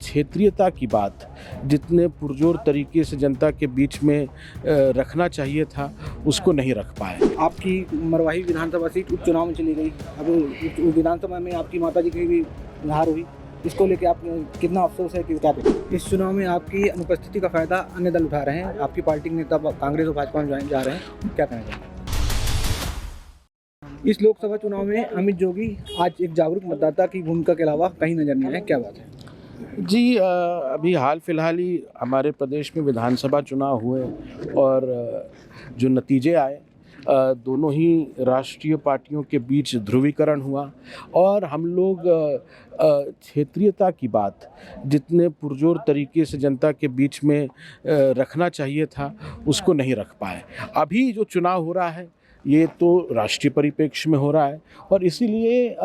क्षेत्रीयता की बात जितने पुरजोर तरीके से जनता के बीच में रखना चाहिए था, उसको नहीं रख पाए। आपकी मरवाही विधानसभा सीट उपचुनाव में चली गई। अब विधानसभा में आपकी माताजी की भी हार हुई, इसको लेके आप कितना अफसोस है कि क्या कहें? इस चुनाव में आपकी अनुपस्थिति का फायदा अन्य दल उठा रहे हैं, आपकी पार्टी के नेता कांग्रेस और भाजपा में जा रहे हैं, क्या कहना चाहेंगे? इस लोकसभा चुनाव में अमित जोगी आज एक जागरूक मतदाता की भूमिका के अलावा कहीं नजर नहीं आए, क्या बात है? जी, अभी हाल फिलहाल ही हमारे प्रदेश में विधानसभा चुनाव हुए और जो नतीजे आए, दोनों ही राष्ट्रीय पार्टियों के बीच ध्रुवीकरण हुआ और हम लोग क्षेत्रीयता की बात जितने पुरजोर तरीके से जनता के बीच में रखना चाहिए था, उसको नहीं रख पाए। अभी जो चुनाव हो रहा है ये तो राष्ट्रीय परिप्रेक्ष्य में हो रहा है और इसीलिए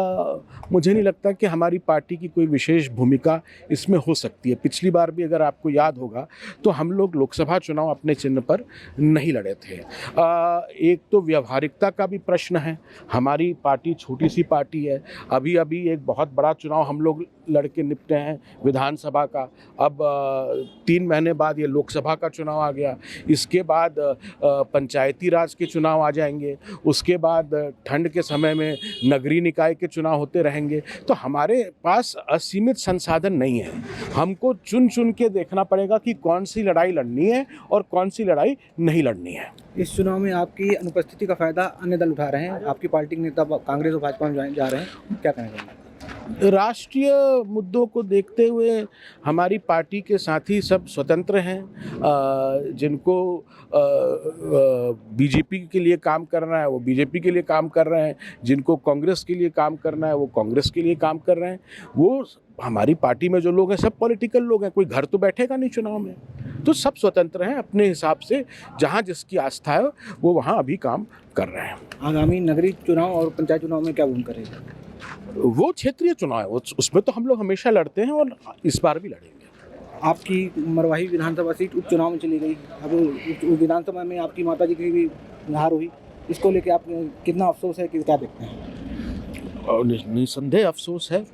मुझे नहीं लगता कि हमारी पार्टी की कोई विशेष भूमिका इसमें हो सकती है। पिछली बार भी अगर आपको याद होगा तो हम लोग लोकसभा चुनाव अपने चिन्ह पर नहीं लड़े थे। एक तो व्यावहारिकता का भी प्रश्न है, हमारी पार्टी छोटी सी पार्टी है। अभी अभी एक बहुत बड़ा चुनाव हम लोग लड़के निपटे हैं विधानसभा का, अब 3 महीने बाद ये लोकसभा का चुनाव आ गया, इसके बाद पंचायती राज के चुनाव आ जाएंगे, उसके बाद ठंड के समय में नगरीय निकाय के चुनाव होते रहेंगे। तो हमारे पास असीमित संसाधन नहीं है, हमको चुन चुन के देखना पड़ेगा कि कौन सी लड़ाई लड़नी है और कौन सी लड़ाई नहीं लड़नी है। इस चुनाव में आपकी अनुपस्थिति का फायदा अन्य दल उठा रहे हैं, आपकी पार्टी के नेता कांग्रेस और भाजपा में जा रहे हैं, क्या कहना चाहेंगे? राष्ट्रीय मुद्दों को देखते हुए हमारी पार्टी के साथी सब स्वतंत्र हैं। जिनको बीजेपी के लिए काम करना है वो बीजेपी के लिए काम कर रहे हैं, जिनको कांग्रेस के लिए काम करना है वो कांग्रेस के लिए काम कर रहे हैं। वो हमारी पार्टी में जो लोग हैं सब पॉलिटिकल लोग हैं, कोई घर तो बैठेगा नहीं चुनाव में, तो सब स्वतंत्र हैं अपने हिसाब से, जहाँ जिसकी आस्था है वो वहाँ अभी काम कर रहे हैं। आगामी नगरीय चुनाव और पंचायत चुनाव में क्या भूमिका रहेगी? वो क्षेत्रीय चुनाव है, उसमें तो हम लोग हमेशा लड़ते हैं और इस बार भी लड़ेंगे। आपकी मरवाही विधानसभा सीट उपचुनाव में चली गई। अब विधानसभा में आपकी माताजी की भी हार हुई, इसको लेके आप कितना अफसोस है कि क्या देखते हैं? निसंदेह अफसोस है।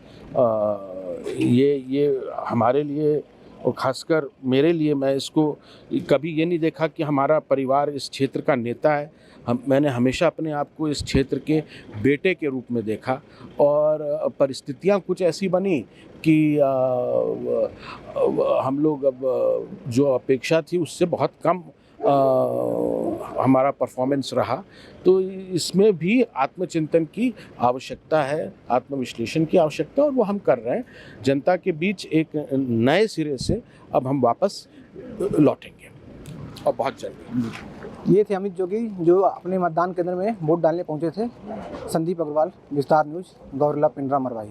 ये हमारे लिए और ख़ासकर मेरे लिए, मैं इसको कभी ये नहीं देखा कि हमारा परिवार इस क्षेत्र का नेता है। मैंने हमेशा अपने आप को इस क्षेत्र के बेटे के रूप में देखा और परिस्थितियां कुछ ऐसी बनी कि हम लोग अब जो अपेक्षा थी उससे बहुत कम हमारा परफॉर्मेंस रहा। तो इसमें भी आत्मचिंतन की आवश्यकता है, आत्मविश्लेषण की आवश्यकता, और वो हम कर रहे हैं। जनता के बीच एक नए सिरे से अब हम वापस लौटेंगे और बहुत जल्दी। ये थे अमित जोगी जो अपने मतदान केंद्र में वोट डालने पहुंचे थे। संदीप अग्रवाल, विस्तार न्यूज़, गौरला, पिंडरा, मरवाही।